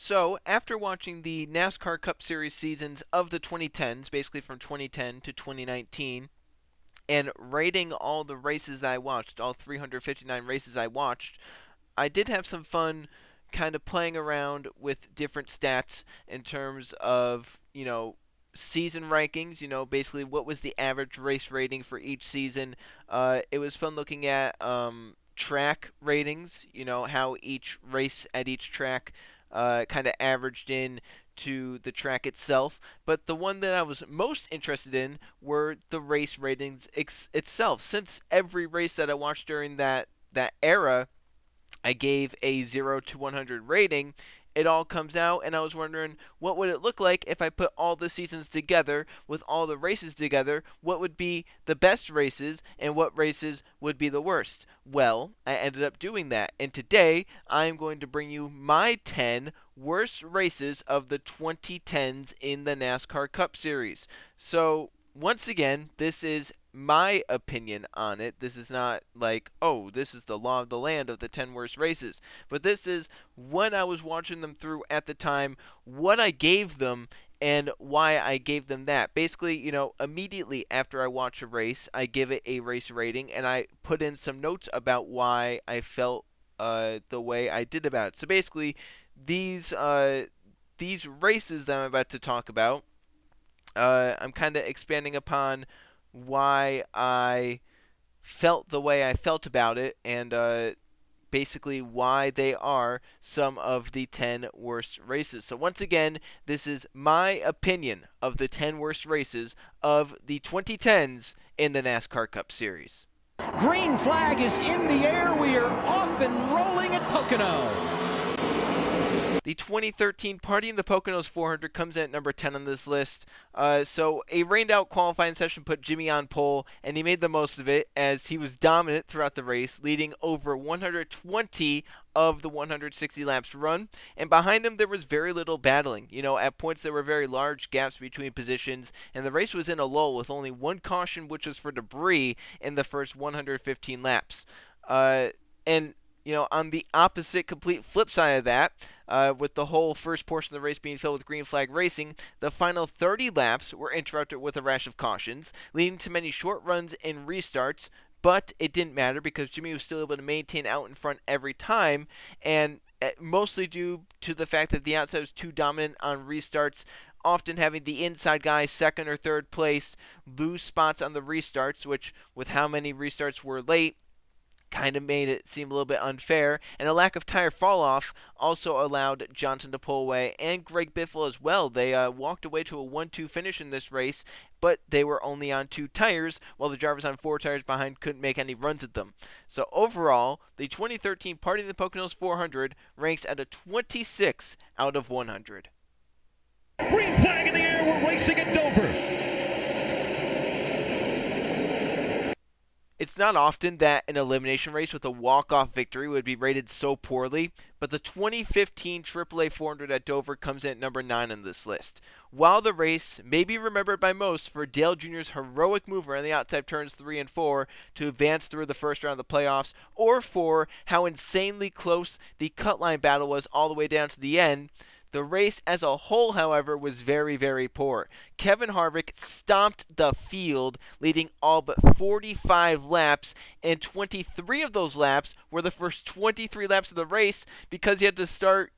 So, after watching the NASCAR Cup Series seasons of the 2010s, basically from 2010 to 2019, and rating all the races I watched, all 359 races I watched, I did have some fun kind of playing around with different stats in terms of, season rankings, basically what was the average race rating for each season. It was fun looking at track ratings, how each race at each track kind of averaged in to the track itself. But the one that I was most interested in were the race ratings itself. Since every race that I watched during that era I gave a 0 to 100 rating, it all comes out, and I was wondering what would it look like if I put all the seasons together with all the races together. What would be the best races and what races would be the worst? Well, I ended up doing that, and today I'm going to bring you my 10 worst races of the 2010s in the NASCAR Cup Series. So once again, this is my opinion on it. This is not like, oh, this is the law of the land of the 10 worst races. But this is when I was watching them through at the time, what I gave them, and why I gave them that. Basically, immediately after I watch a race, I give it a race rating, and I put in some notes about why I felt the way I did about it. So basically, these races that I'm about to talk about, I'm kind of expanding upon why I felt the way I felt about it, and basically why they are some of the 10 worst races. So once again, this is my opinion of the 10 worst races of the 2010s in the NASCAR Cup Series. Green flag is in the air. We are off and rolling at Pocono. The 2013 Party in the Poconos 400 comes in at number 10 on this list. So a rained-out qualifying session put Jimmy on pole, and he made the most of it as he was dominant throughout the race, leading over 120 of the 160 laps run. And behind him, there was very little battling. At points there were very large gaps between positions, and the race was in a lull with only one caution, which was for debris in the first 115 laps. And on the opposite, complete flip side of that, with the whole first portion of the race being filled with green flag racing, the final 30 laps were interrupted with a rash of cautions, leading to many short runs and restarts. But it didn't matter because Jimmy was still able to maintain out in front every time, and mostly due to the fact that the outside was too dominant on restarts, often having the inside guy second or third place lose spots on the restarts, which with how many restarts were late, kind of made it seem a little bit unfair, and a lack of tire fall-off also allowed Johnson to pull away, and Greg Biffle as well. They walked away to a 1-2 finish in this race, but they were only on 2 tires, while the drivers on 4 tires behind couldn't make any runs at them. So overall, the 2013 Party in the Poconos 400 ranks at a 26 out of 100. Green flag in the air. We're racing at Dover. It's not often that an elimination race with a walk-off victory would be rated so poorly, but the 2015 AAA 400 at Dover comes in at number 9 on this list. While the race may be remembered by most for Dale Jr.'s heroic move around the outside turns 3 and 4 to advance through the first round of the playoffs, or for how insanely close the cut line battle was all the way down to the end, the race as a whole, however, was very, very poor. Kevin Harvick stomped the field, leading all but 45 laps, and 23 of those laps were the first 23 laps of the race because he had to start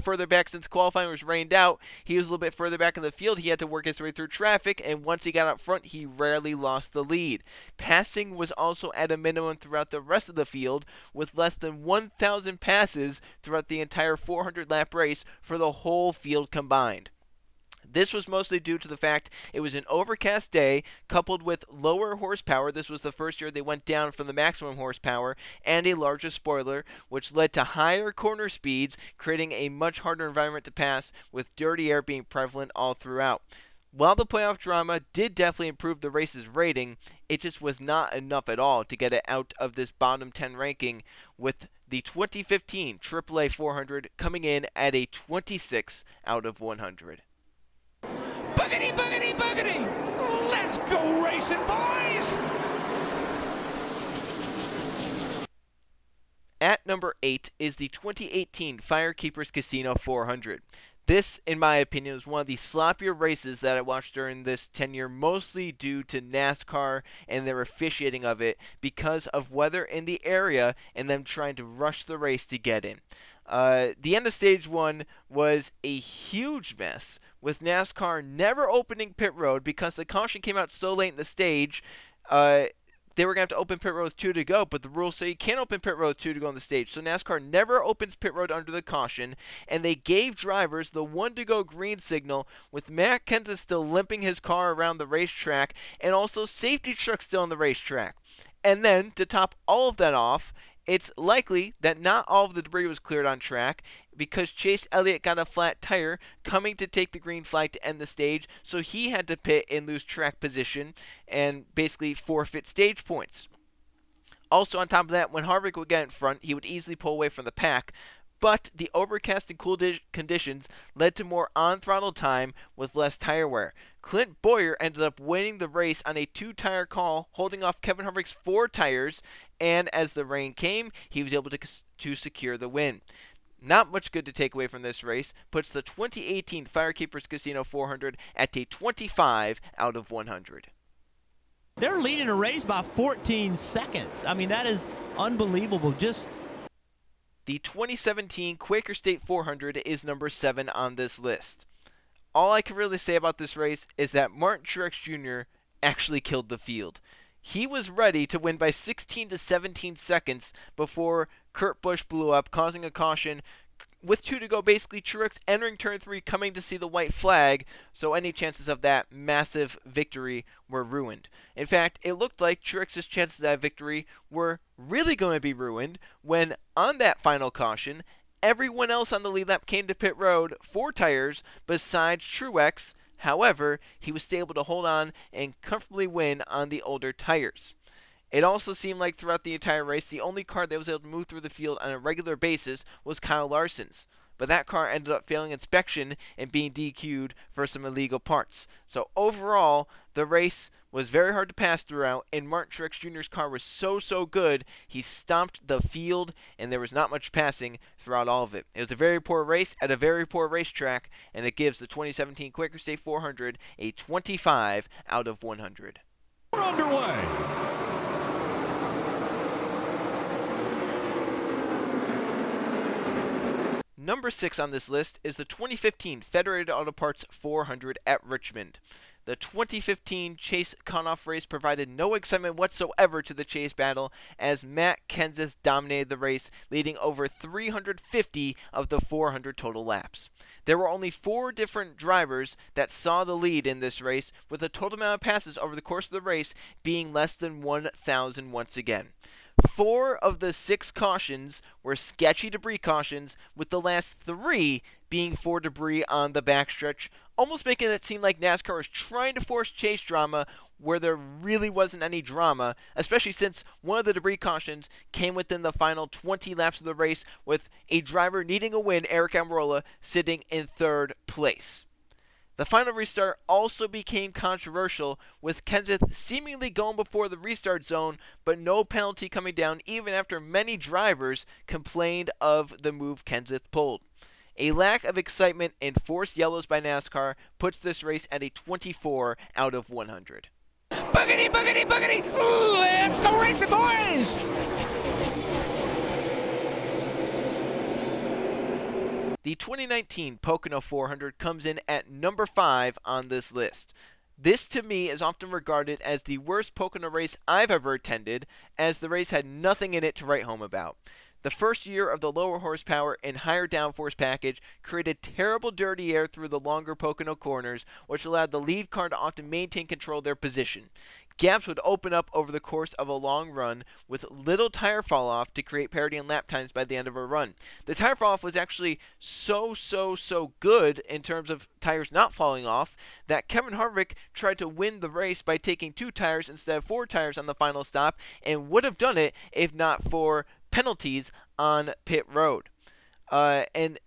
further back since qualifying was rained out. He was a little bit further back in the field. He had to work his way through traffic, and once he got up front, he rarely lost the lead. Passing was also at a minimum throughout the rest of the field, with less than 1,000 passes throughout the entire 400-lap race for the whole field combined. This was mostly due to the fact it was an overcast day, coupled with lower horsepower. This was the first year they went down from the maximum horsepower, and a larger spoiler, which led to higher corner speeds, creating a much harder environment to pass, with dirty air being prevalent all throughout. While the playoff drama did definitely improve the race's rating, it just was not enough at all to get it out of this bottom 10 ranking, with the 2015 AAA 400 coming in at a 26 out of 100. Boogity, boogity, boogity! Let's go racing, boys! At number 8 is the 2018 Firekeepers Casino 400. This, in my opinion, was one of the sloppier races that I watched during this tenure, mostly due to NASCAR and their officiating of it because of weather in the area and them trying to rush the race to get in. The end of stage 1 was a huge mess, with NASCAR never opening pit road because the caution came out so late in the stage. They were going to have to open pit road with 2 to go, but the rules say you can't open pit road with 2 to go on the stage. So NASCAR never opens pit road under the caution, and they gave drivers the 1 to go green signal with Matt Kenseth still limping his car around the racetrack and also safety trucks still on the racetrack. And then, to top all of that off, it's likely that not all of the debris was cleared on track because Chase Elliott got a flat tire coming to take the green flag to end the stage, so he had to pit and lose track position and basically forfeit stage points. Also, on top of that, when Harvick would get in front, he would easily pull away from the pack, but the overcast and cool conditions led to more on-throttle time with less tire wear. Clint Bowyer ended up winning the race on a 2-tire call, holding off Kevin Harvick's 4 tires, and as the rain came, he was able to secure the win. Not much good to take away from this race, puts the 2018 Firekeepers Casino 400 at a 25 out of 100. They're leading a race by 14 seconds. I mean, that is unbelievable. The 2017 Quaker State 400 is number 7 on this list. All I can really say about this race is that Martin Truex Jr. actually killed the field. He was ready to win by 16 to 17 seconds before Kurt Busch blew up, causing a caution. With 2 to go, basically Truex entering turn 3, coming to see the white flag, so any chances of that massive victory were ruined. In fact, it looked like Truex's chances of victory were really going to be ruined when, on that final caution, everyone else on the lead lap came to pit road, 4 tires, besides Truex. However, he was still able to hold on and comfortably win on the older tires. It also seemed like throughout the entire race, the only car that was able to move through the field on a regular basis was Kyle Larson's. But that car ended up failing inspection and being DQ'd for some illegal parts. So overall, the race was very hard to pass throughout, and Martin Truex Jr.'s car was so good, he stomped the field, and there was not much passing throughout all of it. It was a very poor race at a very poor racetrack, and it gives the 2017 Quaker State 400 a 25 out of 100. We're underway. Number 6 on this list is the 2015 Federated Auto Parts 400 at Richmond. The 2015 Chase Cutoff race provided no excitement whatsoever to the chase battle as Matt Kenseth dominated the race, leading over 350 of the 400 total laps. There were only 4 different drivers that saw the lead in this race, with the total amount of passes over the course of the race being less than 1,000 once again. 4 of the 6 cautions were sketchy debris cautions, with the last 3 being for debris on the backstretch, almost making it seem like NASCAR was trying to force chase drama where there really wasn't any drama, especially since one of the debris cautions came within the final 20 laps of the race, with a driver needing a win, Eric Almirola, sitting in 3rd place. The final restart also became controversial, with Kenseth seemingly going before the restart zone, but no penalty coming down even after many drivers complained of the move Kenseth pulled. A lack of excitement and forced yellows by NASCAR puts this race at a 24 out of 100. Boogity, boogity, boogity! Ooh, let's go racing, boys! The 2019 Pocono 400 comes in at number 5 on this list. This, to me, is often regarded as the worst Pocono race I've ever attended, as the race had nothing in it to write home about. The first year of the lower horsepower and higher downforce package created terrible dirty air through the longer Pocono corners, which allowed the lead car to often maintain control of their position. Gaps would open up over the course of a long run, with little tire fall off to create parity in lap times by the end of a run. The tire fall off was actually so good in terms of tires not falling off that Kevin Harvick tried to win the race by taking 2 tires instead of 4 tires on the final stop, and would have done it if not for penalties on pit road. And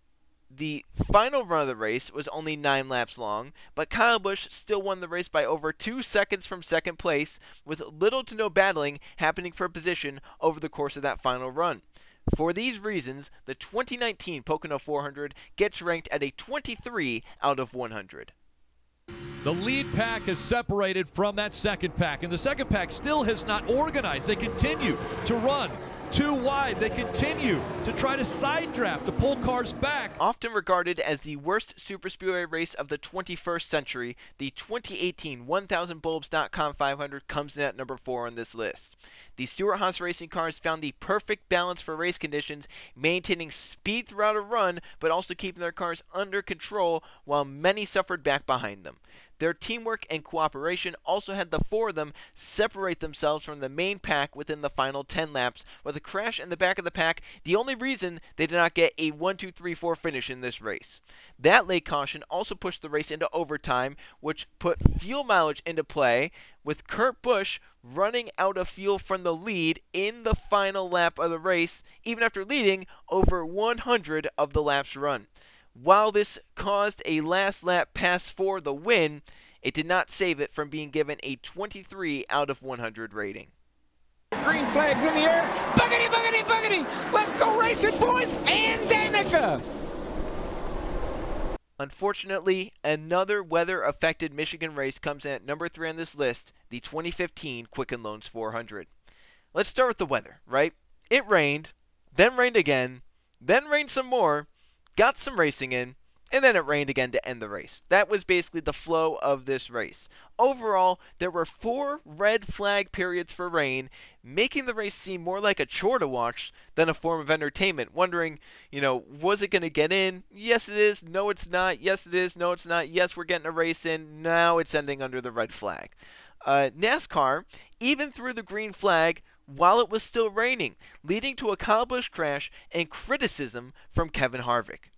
the final run of the race was only 9 laps long, but Kyle Busch still won the race by over 2 seconds from second place, with little to no battling happening for position over the course of that final run. For these reasons, the 2019 Pocono 400 gets ranked at a 23 out of 100. The lead pack has separated from that second pack, and the second pack still has not organized. They continue to run too wide. They continue to try to side draft to pull cars back. Often regarded as the worst superspeedway race of the 21st century, the 2018 1000bulbs.com 500 comes in at number 4 on this list. The Stewart-Haas racing cars found the perfect balance for race conditions, maintaining speed throughout a run, but also keeping their cars under control while many suffered back behind them. Their teamwork and cooperation also had the four of them separate themselves from the main pack within the final 10 laps, with a crash in the back of the pack the only reason they did not get a 1, 2, 3, 4 finish in this race. That late caution also pushed the race into overtime, which put fuel mileage into play, with Kurt Busch running out of fuel from the lead in the final lap of the race, even after leading over 100 of the laps run. While this caused a last lap pass for the win, it did not save it from being given a 23 out of 100 rating. Green flags in the air. Buggity, buggity, buggity. Let's go racing, boys. And Danica. Unfortunately, another weather-affected Michigan race comes in at number 3 on this list, the 2015 Quicken Loans 400. Let's start with the weather, right? It rained, then rained again, then rained some more, got some racing in, and then it rained again to end the race. That was basically the flow of this race. Overall, there were 4 red flag periods for rain, making the race seem more like a chore to watch than a form of entertainment. Wondering, was it going to get in? Yes, it is. No, it's not. Yes, it is. No, it's not. Yes, we're getting a race in. Now it's ending under the red flag. NASCAR even threw the green flag while it was still raining, leading to a Kyle Busch crash and criticism from Kevin Harvick.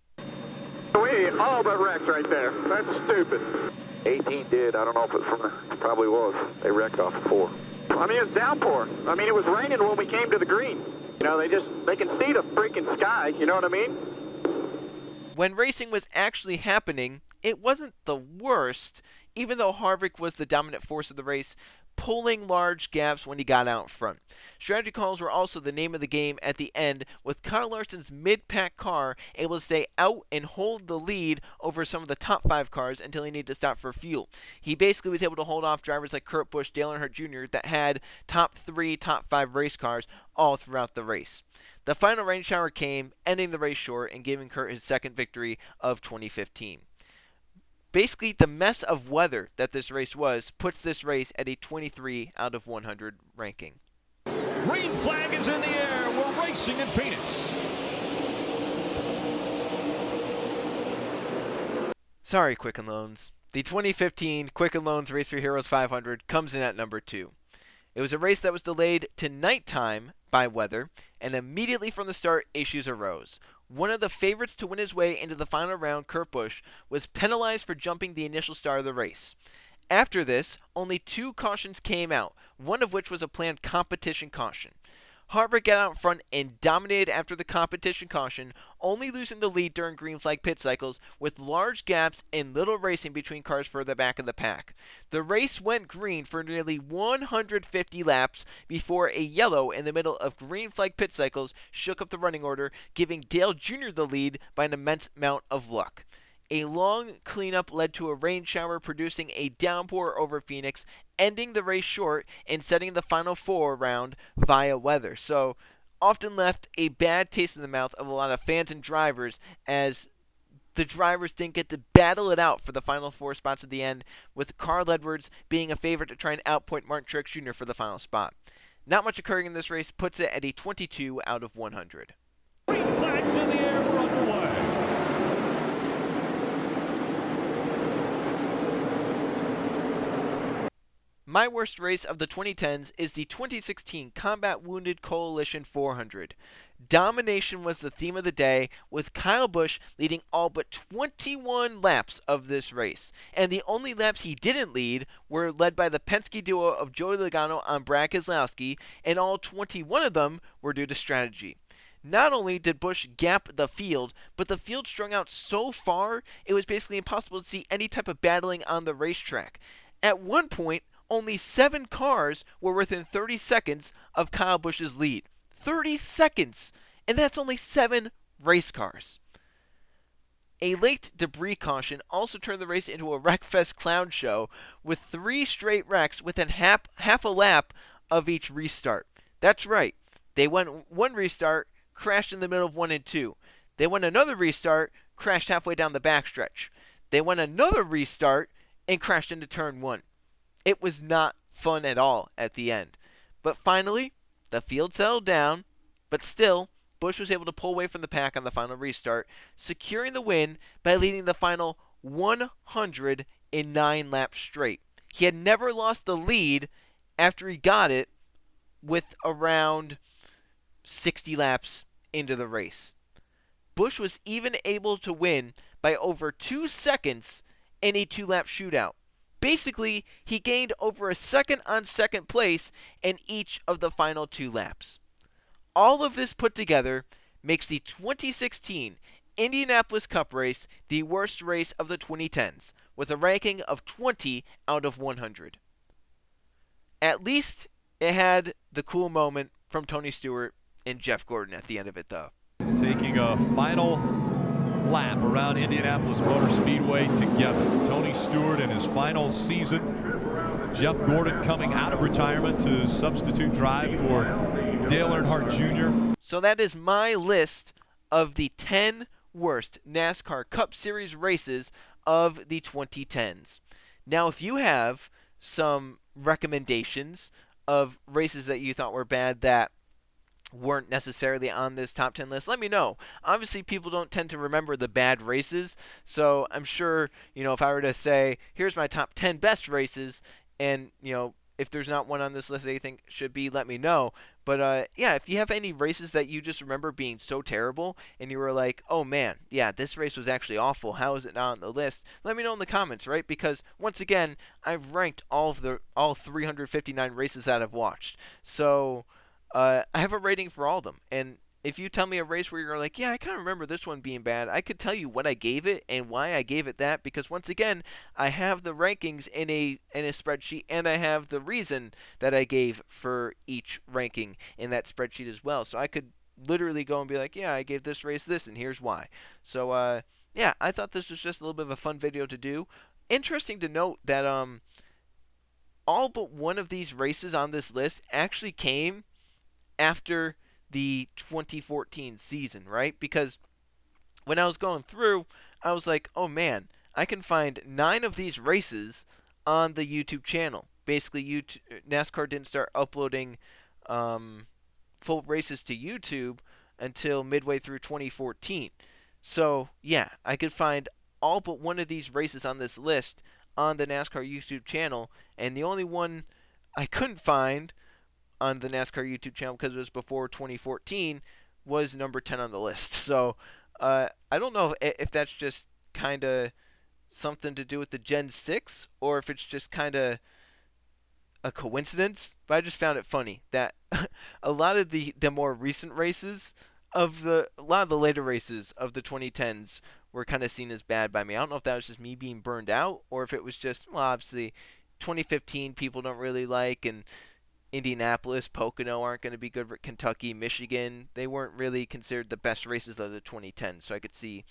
We all but wrecked right there. That's stupid. 18 did. I don't know if it's it probably was. They wrecked off of 4. I mean, it was downpour. I mean, it was raining when we came to the green. They can see the freaking sky, you know what I mean? When racing was actually happening, it wasn't the worst, even though Harvick was the dominant force of the race, pulling large gaps when he got out front. Strategy calls were also the name of the game at the end, with Kyle Larson's mid-pack car able to stay out and hold the lead over some of the top 5 cars until he needed to stop for fuel. He basically was able to hold off drivers like Kurt Busch, Dale Earnhardt Jr. that had top 3, top 5 race cars all throughout the race. The final rain shower came, ending the race short and giving Kurt his second victory of 2015. Basically, the mess of weather that this race was puts this race at a 23 out of 100 ranking. Green flag is in the air. We're racing in Phoenix. Sorry, Quicken Loans. The 2015 Quicken Loans Race for Heroes 500 comes in at number 2. It was a race that was delayed to nighttime by weather, and immediately from the start, issues arose. One of the favorites to win his way into the final round, Kurt Busch, was penalized for jumping the initial start of the race. After this, only 2 cautions came out, one of which was a planned competition caution. Harvick got out front and dominated after the competition caution, only losing the lead during green flag pit cycles, with large gaps and little racing between cars further back in the pack. The race went green for nearly 150 laps before a yellow in the middle of green flag pit cycles shook up the running order, giving Dale Jr. the lead by an immense amount of luck. A long cleanup led to a rain shower, producing a downpour over Phoenix, ending the race short and setting the final 4 round via weather. So, often left a bad taste in the mouth of a lot of fans and drivers, as the drivers didn't get to battle it out for the final 4 spots at the end, with Carl Edwards being a favorite to try and outpoint Martin Truex Jr. for the final spot. Not much occurring in this race puts it at a 22 out of 100. Green flags in the air. We're underway. My worst race of the 2010s is the 2016 Combat Wounded Coalition 400. Domination was the theme of the day, with Kyle Busch leading all but 21 laps of this race. And the only laps he didn't lead were led by the Penske duo of Joey Logano and Brad Keselowski, and all 21 of them were due to strategy. Not only did Busch gap the field, but the field strung out so far it was basically impossible to see any type of battling on the racetrack. At one point, only 7 cars were within 30 seconds of Kyle Busch's lead. 30 seconds! And that's only 7 race cars. A late debris caution also turned the race into a wreckfest clown show with 3 straight wrecks within half a lap of each restart. That's right. They went one restart, crashed in the middle of 1 and 2. They went another restart, crashed halfway down the backstretch. They went another restart and crashed into turn 1. It was not fun at all at the end. But finally, the field settled down, but still, Busch was able to pull away from the pack on the final restart, securing the win by leading the final 109 laps straight. He had never lost the lead after he got it with around 60 laps into the race. Busch was even able to win by over 2 seconds in a 2-lap shootout. Basically, he gained over a second on second place in each of the final 2 laps. All of this put together makes the 2016 Indianapolis Cup race the worst race of the 2010s, with a ranking of 20 out of 100. At least it had the cool moment from Tony Stewart and Jeff Gordon at the end of it, though. Taking a final lap around Indianapolis Motor Speedway together. Tony Stewart in his final season. Jeff Gordon coming out of retirement to substitute drive for Dale Earnhardt Jr. So that is my list of the 10 worst NASCAR Cup Series races of the 2010s. Now, if you have some recommendations of races that you thought were bad that weren't necessarily on this top 10 list, let me know. Obviously, people don't tend to remember the bad races, so I'm sure, if I were to say, here's my top 10 best races, and, if there's not one on this list that you think should be, let me know. But, yeah, if you have any races that you just remember being so terrible, and you were like, oh, man, yeah, this race was actually awful. How is it not on the list? Let me know in the comments, right? Because, once again, I've ranked all 359 races that I've watched. So, I have a rating for all of them. And if you tell me a race where you're like, yeah, I kind of remember this one being bad, I could tell you what I gave it and why I gave it that, because once again, I have the rankings in a spreadsheet, and I have the reason that I gave for each ranking in that spreadsheet as well. So I could literally go and be like, yeah, I gave this race this, and here's why. So, yeah, I thought this was just a little bit of a fun video to do. Interesting to note that all but one of these races on this list actually came after the 2014 season, right? Because when I was going through, I was like, oh man, I can find 9 of these races on the YouTube channel. Basically, NASCAR didn't start uploading full races to YouTube until midway through 2014. So, yeah, I could find all but one of these races on this list on the NASCAR YouTube channel, and the only one I couldn't find on the NASCAR YouTube channel, because it was before 2014, was number 10 on the list. So I don't know if that's just kind of something to do with the Gen 6, or if it's just kind of a coincidence, but I just found it funny that a lot of the more recent races a lot of the later races of the 2010s were kind of seen as bad by me. I don't know if that was just me being burned out, or if it was just, well, obviously 2015 people don't really like, and Indianapolis, Pocono aren't going to be good. Kentucky, Michigan, they weren't really considered the best races of the 2010s. So I could see,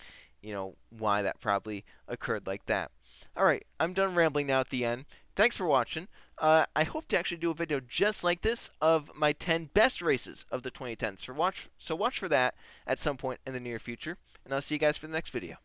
why that probably occurred like that. All right, I'm done rambling now at the end. Thanks for watching. I hope to actually do a video just like this of my 10 best races of the 2010s. So watch for that at some point in the near future. And I'll see you guys for the next video.